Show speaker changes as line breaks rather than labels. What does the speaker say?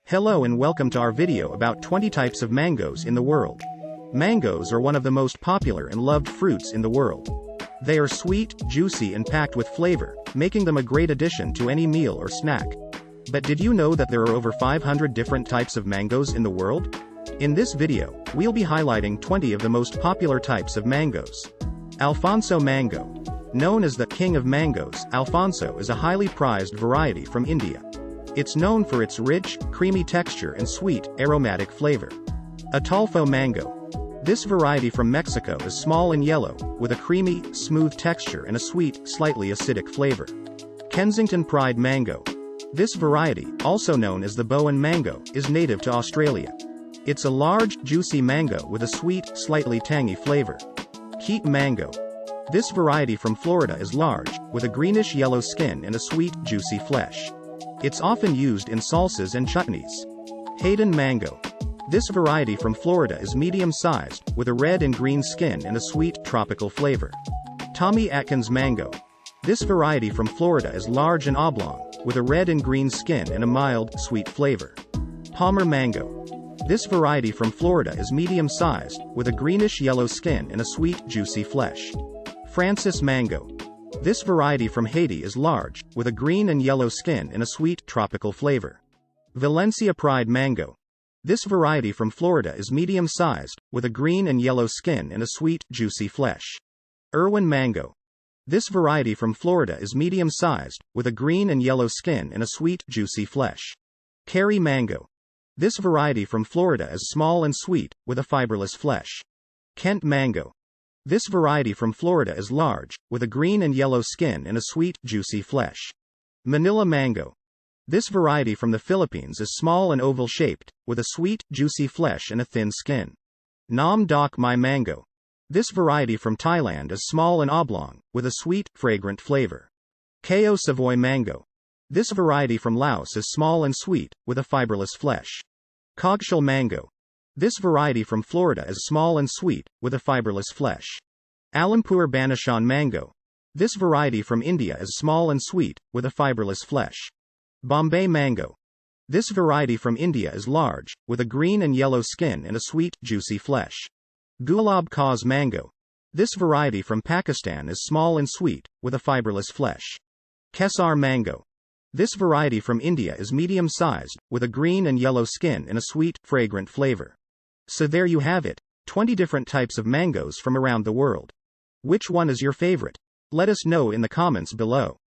Hello and welcome to our video about 20 types of mangoes in the world. Mangoes are one of the most popular and loved fruits in the world. They are sweet, juicy and packed with flavor, making them a great addition to any meal or snack. But did you know that there are over 500 different types of mangoes in the world? In this video, we'll be highlighting 20 of the most popular types of mangoes. Alphonso mango. Known as the king of mangoes, Alphonso is a highly prized variety from India. It's known for its rich, creamy texture and sweet, aromatic flavor. Ataulfo mango. This variety from Mexico is small and yellow, with a creamy, smooth texture and a sweet, slightly acidic flavor. Kensington Pride mango. This variety, also known as the Bowen mango, is native to Australia. It's a large, juicy mango with a sweet, slightly tangy flavor. Keat mango. This variety from Florida is large, with a greenish-yellow skin and a sweet, juicy flesh. It's often used in salsas and chutneys. Hayden mango. This variety from Florida is medium-sized, with a red and green skin and a sweet, tropical flavor. Tommy Atkins mango. This variety from Florida is large and oblong, with a red and green skin and a mild, sweet flavor. Palmer mango. This variety from Florida is medium-sized, with a greenish-yellow skin and a sweet, juicy flesh. Francis mango. This variety from Haiti is large, with a green and yellow skin and a sweet, tropical flavor. Valencia Pride mango. This variety from Florida is medium-sized, with a green and yellow skin and a sweet, juicy flesh. Irwin mango. This variety from Florida is medium-sized, with a green and yellow skin and a sweet, juicy flesh. Kerry mango. This variety from Florida is small and sweet, with a fiberless flesh. Kent mango. This variety from Florida is large, with a green and yellow skin and a sweet, juicy flesh. Manila mango. This variety from the Philippines is small and oval-shaped, with a sweet, juicy flesh and a thin skin. Nam Doc Mai mango. This variety from Thailand is small and oblong, with a sweet, fragrant flavor. Kao Savoy mango. This variety from Laos is small and sweet, with a fiberless flesh. Kogshal mango. This variety from Florida is small and sweet, with a fiberless flesh. Alampur Banishan mango. This variety from India is small and sweet, with a fiberless flesh. Bombay mango. This variety from India is large, with a green and yellow skin and a sweet, juicy flesh. Gulab Khas mango. This variety from Pakistan is small and sweet, with a fiberless flesh. Kesar mango. This variety from India is medium-sized, with a green and yellow skin and a sweet, fragrant flavor. So there you have it, 20 different types of mangoes from around the world. Which one is your favorite? Let us know in the comments below.